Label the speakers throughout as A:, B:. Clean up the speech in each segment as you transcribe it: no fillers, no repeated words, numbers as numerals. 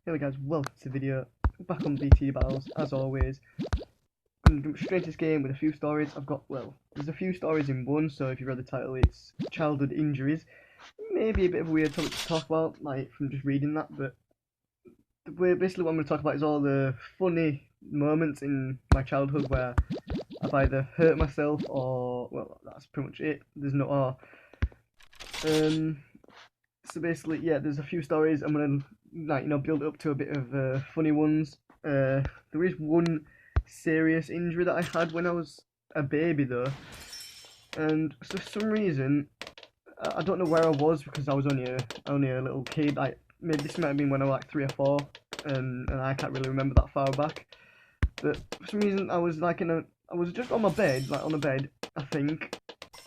A: Hey guys, welcome to the video. Back on BT Battles, as always. Gonna jump straight to this game with a few stories. There's a few stories in one, so if you read the title, it's childhood injuries. Maybe a bit of a weird topic to talk about, like, from just reading that, but basically what I'm going to talk about is all the funny moments in my childhood where I've either hurt myself or, well, that's pretty much it. There's no R. So basically, yeah, there's a few stories. I'm gonna build it up to a bit of funny ones. There is one serious injury that I had when I was a baby though, and for some reason I don't know where I was because I was only a little kid. Like maybe this might have been when I was like 3 or 4, and I can't really remember that far back. But for some reason I was I was just on my bed, like on a bed, I think. This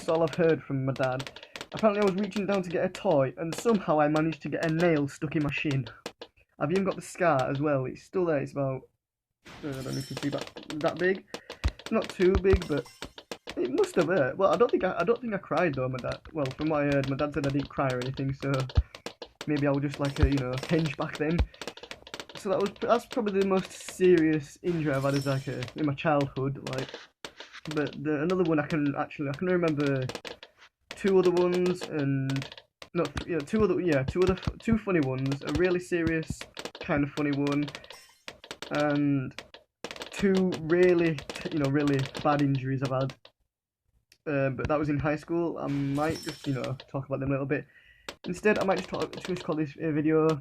A: is all I've heard from my dad. Apparently I was reaching down to get a toy and somehow I managed to get a nail stuck in my shin. I've even got the scar as well. It's still there. It's about, I don't know if you can see that big. It's not too big, but it must have hurt. Well, I don't think I cried though. My dad. Well, from what I heard, my dad said I didn't cry or anything. So maybe I was just like a hinge back then. So that's probably the most serious injury I've had as like in my childhood. Like, but another one I can remember two other ones and not yeah two funny ones, a really serious kind of funny one, and two really really bad injuries I've had. But that was in high school. I might just talk about them a little bit. Instead, I might just call this video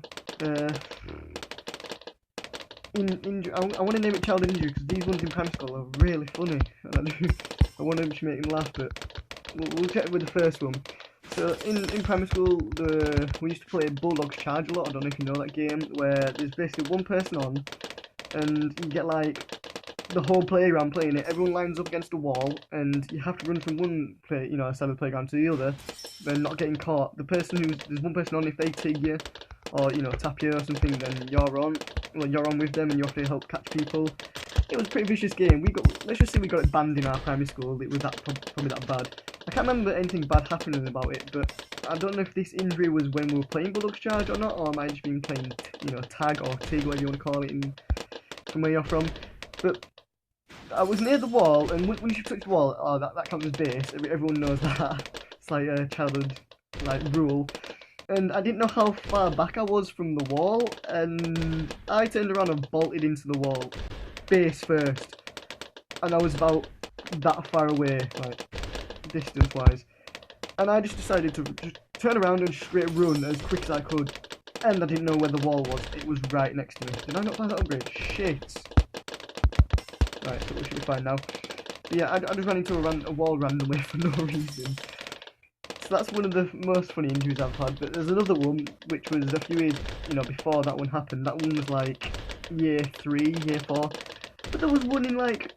A: I want to name it childhood injury because these ones in primary school are really funny, and I want to make them laugh. But we'll get with the first one. So in primary school, we used to play Bulldogs Charge a lot. I don't know if you know that game, where there's basically one person on, and you get like the whole playground playing it. Everyone lines up against a wall, and you have to run from one side of the playground to the other, then not getting caught. There's one person on. If they tig you or tap you or something, then you're on. Well, you're on with them, and you have to help catch people. It was a pretty vicious game. Let's just say we got it banned in our primary school. It was probably that bad. I can't remember anything bad happening about it, but I don't know if this injury was when we were playing Bulldogs Charge or not, or I might have just been playing, tag or tig, whatever you want to call it, from where you're from. But I was near the wall, and when you touch the wall, that counts as base. Everyone knows that. It's like a childhood rule. And I didn't know how far back I was from the wall, and I turned around and bolted into the wall, base first, and I was about that far away, like distance-wise, and I just decided to just turn around and straight run as quick as I could, and I didn't know where the wall was. It was right next to me. Did I not buy that upgrade? Shit. Right, so we should be fine now. But yeah, I just ran into a wall randomly for no reason. So that's one of the most funny injuries I've had. But there's another one which was a few years, before that one happened. That one was like year 3, year 4. But there was one in like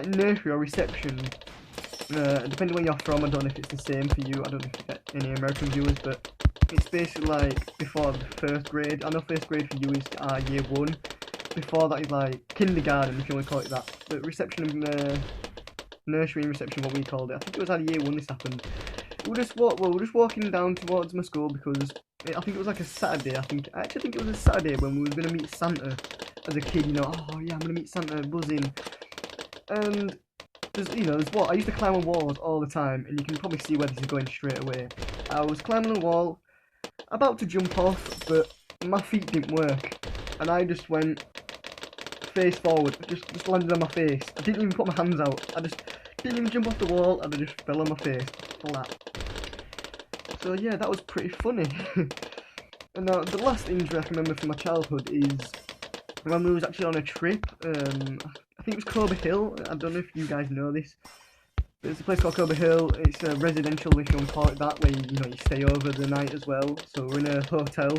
A: nursery or reception. Depending where you're from, I don't know if it's the same for you. I don't know if you get any American viewers, but it's basically like before the first grade. I know first grade for you is year 1. Before that is like kindergarten, if you want to call it that. But reception and nursery and reception, what we called it. I think it was either year 1 this happened. We were just walking down towards my school because I think it was like a Saturday. I actually think it was a Saturday when we were going to meet Santa as a kid. Oh yeah, I'm going to meet Santa, buzzing. And there's what I used to climb on walls all the time, and you can probably see where this is going straight away. I was climbing a wall, about to jump off, but my feet didn't work, and I just went face forward, just landed on my face. I didn't even put my hands out. I just didn't even jump off the wall, and I just fell on my face, flat. So yeah, that was pretty funny. And now the last injury I can remember from my childhood is when we was actually on a trip. I think it was Cober Hill. I don't know if you guys know this. But it's a place called Cober Hill. It's a residential, if you want to call it that, where you stay over the night as well. So we're in a hotel,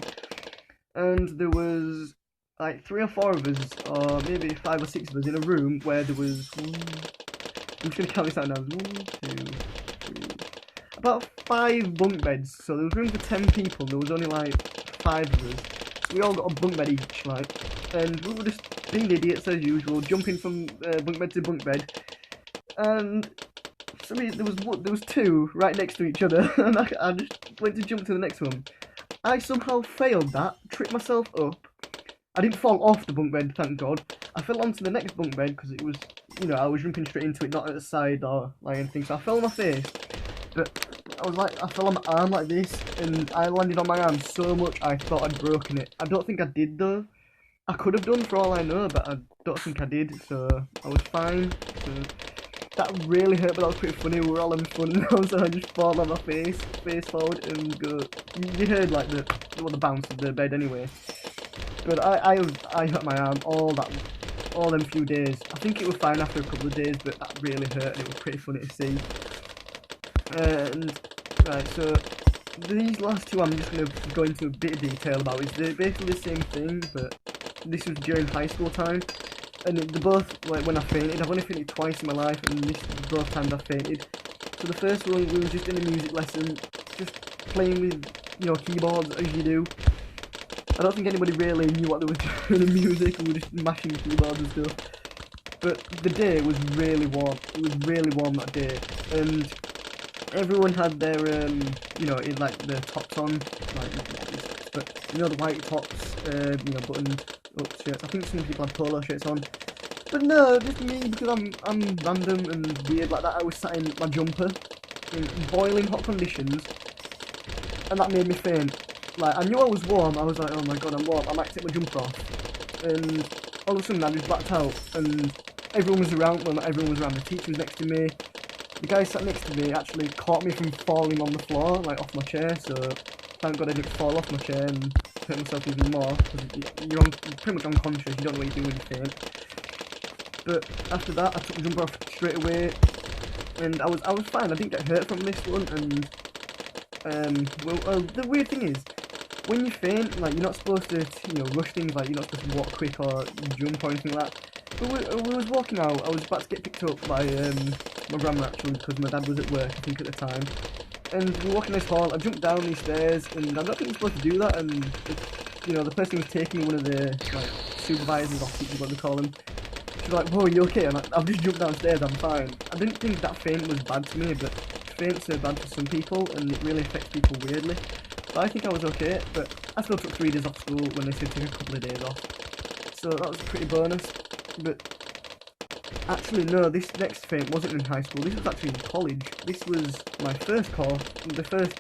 A: and there was like 3 or 4 of us, or maybe 5 or 6 of us in a room where there was. I'm just gonna count this out now. 1, 2, 3, about 5 bunk beds. So there was room for 10 people. There was only like 5 of us. So we all got a bunk bed each, and we were just being idiots as usual, jumping from bunk bed to bunk bed. And so there was 2 right next to each other, and I just went to jump to the next one. I somehow failed that, tripped myself up, I didn't fall off the bunk bed, thank God. I fell onto the next bunk bed because it was, I was jumping straight into it, not at the side or like anything. So I fell on my face, but I fell on my arm like this, and I landed on my arm so much I thought I'd broken it. I don't think I did though. I could have done for all I know, but I don't think I did, so I was fine. So that really hurt, but that was pretty funny. We were all having fun now, so I just fall on my face forward, and go. You heard like the bounce of the bed anyway. But I hurt my arm all them few days. I think it was fine after a couple of days, but that really hurt, and it was pretty funny to see. And right, so these last two I'm just gonna go into a bit of detail about. They're basically the same thing, but this was during high school time, and they're both like when I fainted. I've only fainted twice in my life, and both times I fainted. So the first one, we were just in a music lesson, just playing with keyboards as you do. I don't think anybody really knew what they were doing in music. We were just mashing keyboards and stuff. But the day was really warm. It was really warm that day, and everyone had their in like the tops on, but the white tops, buttoned up shirts. I think some people had polo shirts on, but no, just me, because I'm random and weird like that. I was sat in my jumper in boiling hot conditions, and that made me faint. Like, I knew I was warm. I was like, oh my god, I'm warm. I might take my jumper off, and all of a sudden I just blacked out, and everyone was around. Well, not everyone was around. The teacher was next to me. The guy sat next to me actually caught me from falling on the floor, like off my chair, so thank God I didn't fall off my chair and hurt myself even more, because you're pretty much unconscious, you don't know what you're doing when you faint. But after that, I took the jumper off straight away, and I was fine. I didn't get hurt from this one, and the weird thing is, when you faint, like, you're not supposed to, rush things, like, you're not supposed to walk quick or jump or anything like that. But we was walking out. I was about to get picked up by my grandma, actually, because my dad was at work, I think, at the time. And we were walking this hall. I jumped down these stairs, and I don't think you're supposed to do that. And the person who was taking one of the supervisors, or teachers, what they call them. She's like, "Whoa, you okay?" And I've just jumped downstairs. I'm fine. I didn't think that faint was bad to me, but faints are bad for some people, and it really affects people weirdly. But I think I was okay. But I still took 3 days off school when they said take a couple of days off. So that was a pretty bonus. But actually, no, this next faint wasn't in high school. This was actually in college. This was my first course. The first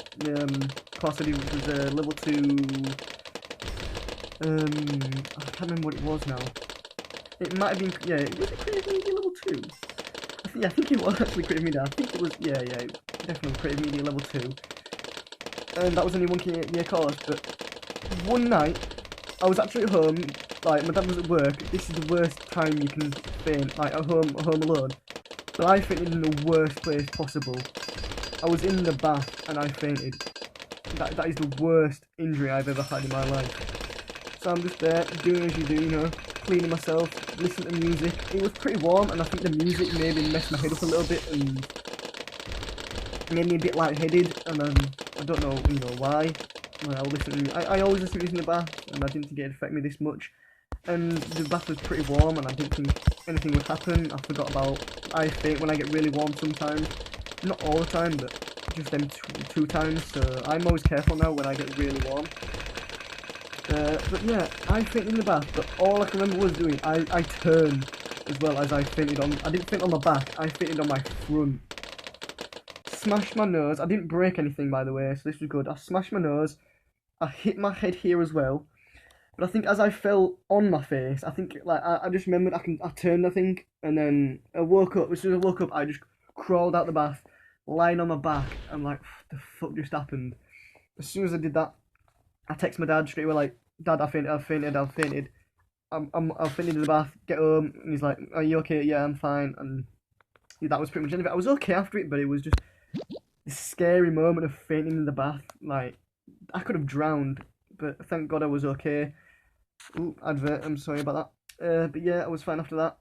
A: course I did was level 2. I can't remember what it was now. It might have been, yeah, was it Creative Media level 2? I think it was actually Creative Media. I think it was, yeah, definitely Creative Media level 2. And that was only 1 year course, but one night, I was actually at home. Like, my dad was at work. This is the worst time you can faint, like at home alone. But I fainted in the worst place possible. I was in the bath and I fainted. That is the worst injury I've ever had in my life. So I'm just there, doing as you do, cleaning myself, listening to music. It was pretty warm, and I think the music maybe messed my head up a little bit and made me a bit lightheaded. And I don't know, why. I always listen to music in the bath, and I didn't think it'd affect me this much. And the bath was pretty warm, and I didn't think anything would happen. I faint when I get really warm sometimes. Not all the time, but just them two times. So I'm always careful now when I get really warm. But yeah, I fainted in the bath, but all I can remember was doing, I turned as well as I fainted on. I didn't faint on my back, I fainted on my front. Smashed my nose. I didn't break anything, by the way, so this was good. I smashed my nose. I hit my head here as well. But I think as I fell on my face, I think I just remembered I turned, I think, and then I woke up. As soon as I woke up, I just crawled out the bath, lying on my back. I'm like, what the fuck just happened? As soon as I did that, I text my dad straight away, like, "Dad, I've fainted. I've fainted. I've fainted in the bath. Get home." And he's like, "Are you okay?" "Yeah, I'm fine." And that was pretty much the end of it. I was okay after it, but it was just this scary moment of fainting in the bath. Like, I could have drowned, but thank God I was okay. Ooh, advert, I'm sorry about that. But yeah, I was fine after that.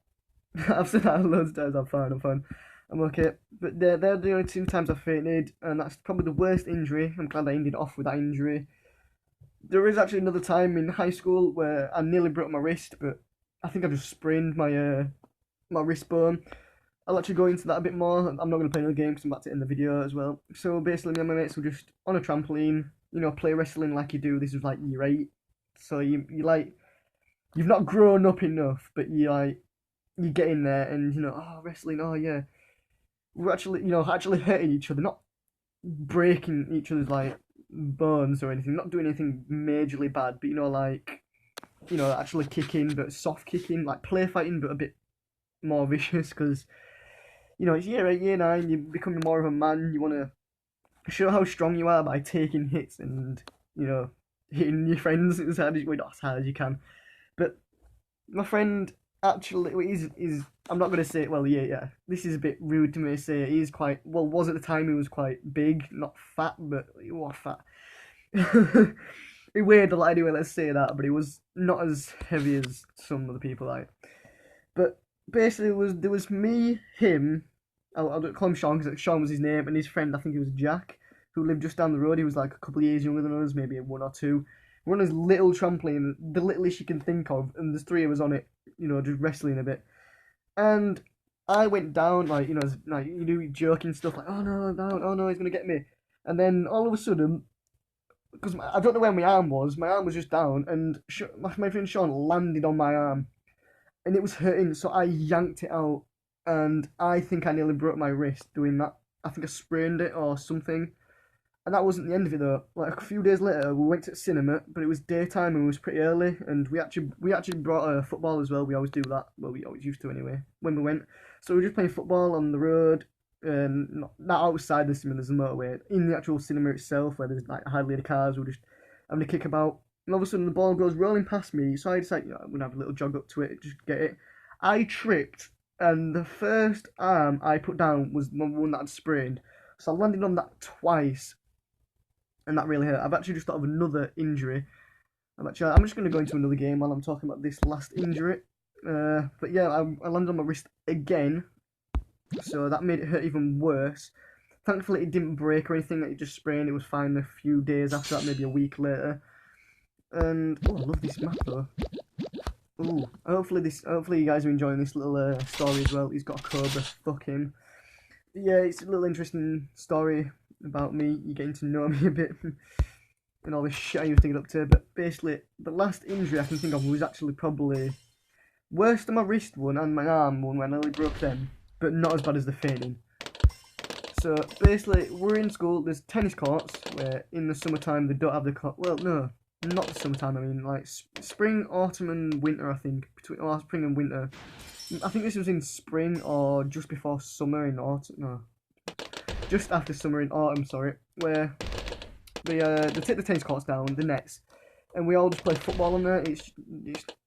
A: I've said that loads of times, I'm fine. I'm okay. But they're the only 2 times I fainted, and that's probably the worst injury. I'm glad I ended off with that injury. There is actually another time in high school where I nearly broke my wrist, but I think I just sprained my wrist bone. I'll actually go into that a bit more. I'm not going to play another game because I'm about to end the video as well. So basically, me and my mates were just on a trampoline, play wrestling like you do. This was like year 8. So you like, you've not grown up enough, but you get in there and oh, wrestling, oh yeah, we're actually actually hurting each other, not breaking each other's like bones or anything, not doing anything majorly bad, but like actually kicking, but soft kicking, like play fighting, but a bit more vicious because it's year 8, year 9, you're becoming more of a man. You want to show how strong you are by taking hits and hitting your friends as hard as not as hard as you can. But my friend actually is I'm not gonna say well yeah this is a bit rude to me to say he's quite well was at the time he was quite big, not fat, but he was fat. He weighed a lot anyway, let's say that, but he was not as heavy as some other people like. But basically, there was me, him. I'll call him Sean because Sean was his name, and his friend, I think he was Jack, who lived just down the road. He was like a couple of years younger than us, maybe 1 or 2. We're on this little trampoline, the littlest you can think of, and there's 3 of us on it, just wrestling a bit. And I went down, like like you do joking stuff like, oh no, no, oh no, he's gonna get me. And then all of a sudden, because I don't know where my arm was just down, and my friend Sean landed on my arm and it was hurting, so I yanked it out, and I think I nearly broke my wrist doing that. I think I sprained it or something, and that wasn't the end of it though. Like a few days later, we went to the cinema, but it was daytime and it was pretty early, and we actually brought a football as well. We always do that. Well, we always used to anyway when we went. So we were just playing football on the road, not outside the cinema. There's a motorway in the actual cinema itself where there's like hardly any cars. We were just having a kick about. And all of a sudden the ball goes rolling past me, so I decide, I'm going to have a little jog up to it, just get it. I tripped, and the first arm I put down was the one that I'd sprained. So I landed on that twice, and that really hurt. I've actually just thought of another injury. I'm just going to go into another game while I'm talking about this last injury. But yeah, I landed on my wrist again, so that made it hurt even worse. Thankfully it didn't break or anything, it just sprained. It was fine a few days after that, maybe a week later. And I love this map though. Ooh, hopefully you guys are enjoying this little story as well. He's got a cobra, fuck him. But yeah, it's a little interesting story about me. You're getting to know me a bit and all this shit I used to get up to. But basically, the last injury I can think of was actually probably worse than my wrist one and my arm one when I nearly broke them, but not as bad as the fainting. So basically, we're in school. There's tennis courts where in the summertime they don't have the court. Well, no. Not the summertime, I mean, like spring, autumn, and winter, I think. Between spring and winter. I think this was in spring or just before summer in autumn. No. Just after summer in autumn, sorry. Where they take the tennis courts down, the nets, and we all just play football on there. It's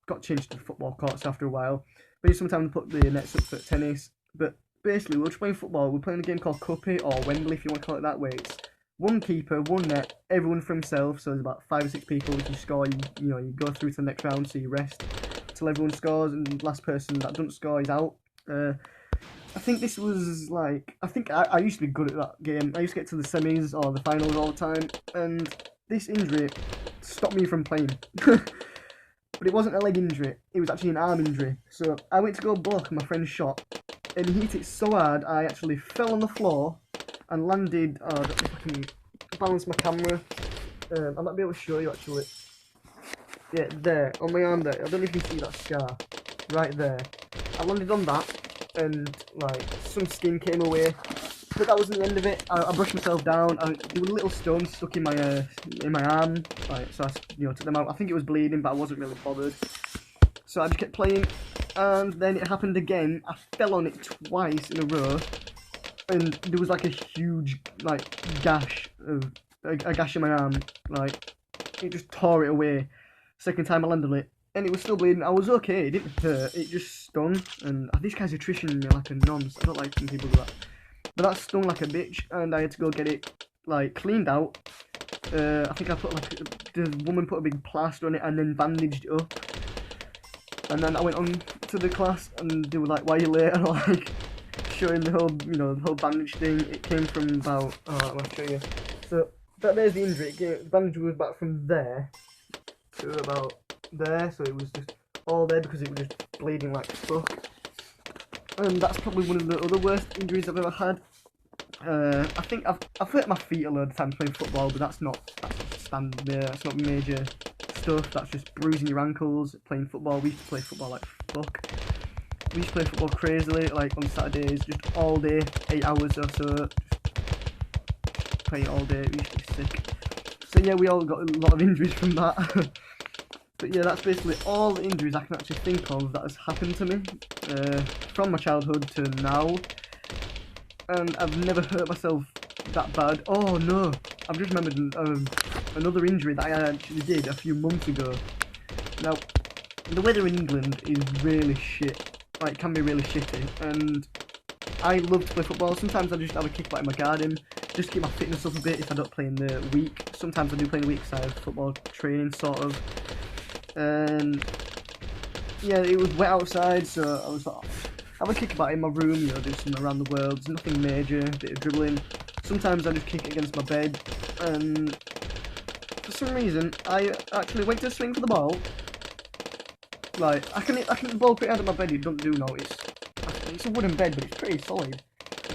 A: got changed to football courts after a while. But sometimes they put the nets up for tennis. But basically, we're just playing football. We're playing a game called Cuppy or Wembley, if you want to call it that way. It's one keeper, one net, everyone for himself. So there's about 5 or 6 people. If you score, you go through to the next round. So you rest till everyone scores, and the last person that doesn't score is out. I think this was like I used to be good at that game. I used to get to the semis or the finals all the time, and this injury stopped me from playing. But it wasn't a leg injury; it was actually an arm injury. So I went to go block my friend's shot, and he hit it so hard I actually fell on the floor and landed. I don't know if I can balance my camera. I might be able to show you actually. Yeah, there on my arm there. I don't know if you can see that scar right there. I landed on that, and like some skin came away. But that wasn't the end of it. I brushed myself down. There were little stones stuck in my arm. Like, so I took them out. I think it was bleeding, but I wasn't really bothered. So I just kept playing, and then it happened again. I fell on it twice in a row. And there was like a huge gash a gash in my arm, like it just tore it away. Second time I landed on it, and it was still bleeding. I was okay, it didn't hurt, it just stung. And this guy's attritioning me like a nonce. I don't like when people do that, but that stung like a bitch, and I had to go get it like cleaned out. I think I put the woman put a big plaster on it and then bandaged it up. And then I went on to the class, and they were like, "Why are you late?" And like showing the whole, the whole bandage thing. It came from about, I'll show you. So there's the injury. The bandage was back from there to about there, so it was just all there because it was just bleeding like fuck. And that's probably one of the other worst injuries I've ever had. I think I've hurt my feet a load of times playing football, but that's not standard. That's not major stuff. That's just bruising your ankles, playing football. We used to play football like fuck. We used to play football crazily, like on Saturdays, just all day, 8 hours or so, just playing all day. We used to be sick. So yeah, we all got a lot of injuries from that. But yeah, that's basically all the injuries I can actually think of that has happened to me from my childhood to now. And I've never hurt myself that bad. Oh no, I've just remembered another injury that I actually did a few months ago. Now, the weather in England is really shit. Like, can be really shitty. And I love to play football. Sometimes I just have a kick about in my garden, just to keep my fitness up a bit if I don't play in the week. Sometimes I do play in the week because I have football training, sort of. And yeah, it was wet outside, so I was like, have a kick about in my room, you know, do something around the world, nothing major, a bit of dribbling. Sometimes I just kick it against my bed, and for some reason, I actually went to swing for the ball. Like, I can hit the ball pretty hard at my bed, it don't do notice. It's a wooden bed, but it's pretty solid.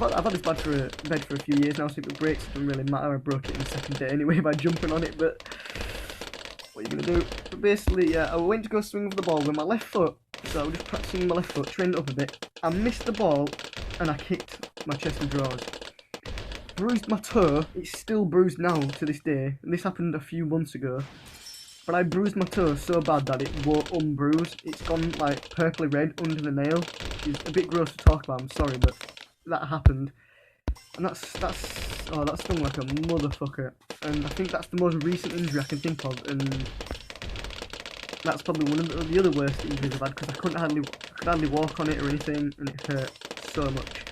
A: I've had this bed for a few years now, so if it breaks, it doesn't really matter. I broke it in the second day anyway by jumping on it, but what are you gonna do? But basically, yeah, I went to go swing for the ball with my left foot, so I was just practicing my left foot, trained it up a bit. I missed the ball, and I kicked my chest and drawers. Bruised my toe. It's still bruised now to this day. And this happened a few months ago. But I bruised my toe so bad that it won't unbruise. It's gone like purpley red under the nail, which is a bit gross to talk about. I'm sorry, but that happened. And that stung like a motherfucker. And I think that's the most recent injury I can think of. And that's probably one of the other worst injuries I've had because I could hardly walk on it or anything, and it hurt so much.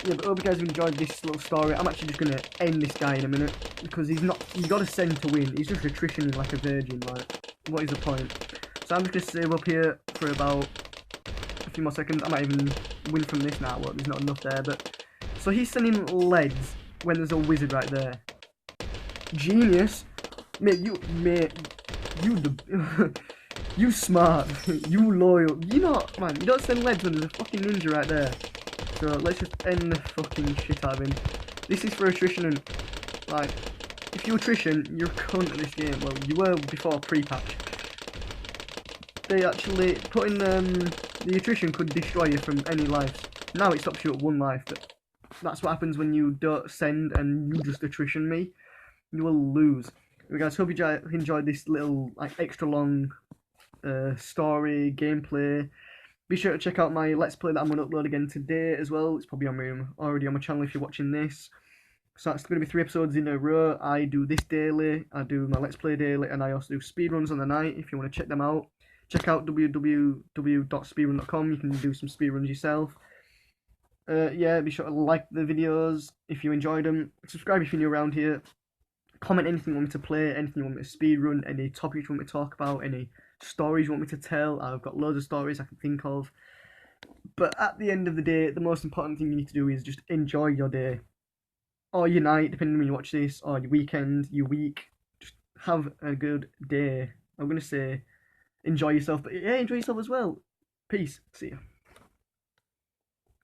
A: Yeah, but I hope you guys have enjoyed this little story. I'm actually just gonna end this guy in a minute because he's not. You got to send to win. He's just attritioning like a virgin. Like, what is the point? So I'm just gonna save up here for about a few more seconds. I might even win from this now. Well, there's not enough there, but so he's sending leads when there's a wizard right there. Genius, mate. You smart. You loyal. You not, man. You don't send leads when there's a fucking ninja right there. So let's just end the fucking shit out of him. This is for attrition, and like, if you attrition, you're a cunt at this game. Well, you were before pre-patch. They actually put in the attrition could destroy you from any lives. Now it stops you at 1 life, but that's what happens when you don't send and you just attrition me. You will lose. Anyway, guys, hope you enjoyed this little like extra long story gameplay. Be sure to check out my Let's Play that I'm going to upload again today as well. It's probably already on my channel if you're watching this. So it's going to be 3 episodes in a row. I do this daily, I do my Let's Play daily, and I also do speedruns on the night if you want to check them out. Check out www.speedrun.com, you can do some speedruns yourself. Yeah, be sure to like the videos if you enjoyed them. Subscribe if you're new around here. Comment anything you want me to play, anything you want me to speedrun, any topics you want me to talk about, any stories you want me to tell. I've got loads of stories I can think of. But at the end of the day, the most important thing you need to do is just enjoy your day. Or your night, depending on when you watch this, or your weekend, your week. Just have a good day. I'm going to say enjoy yourself, but yeah, enjoy yourself as well. Peace. See ya.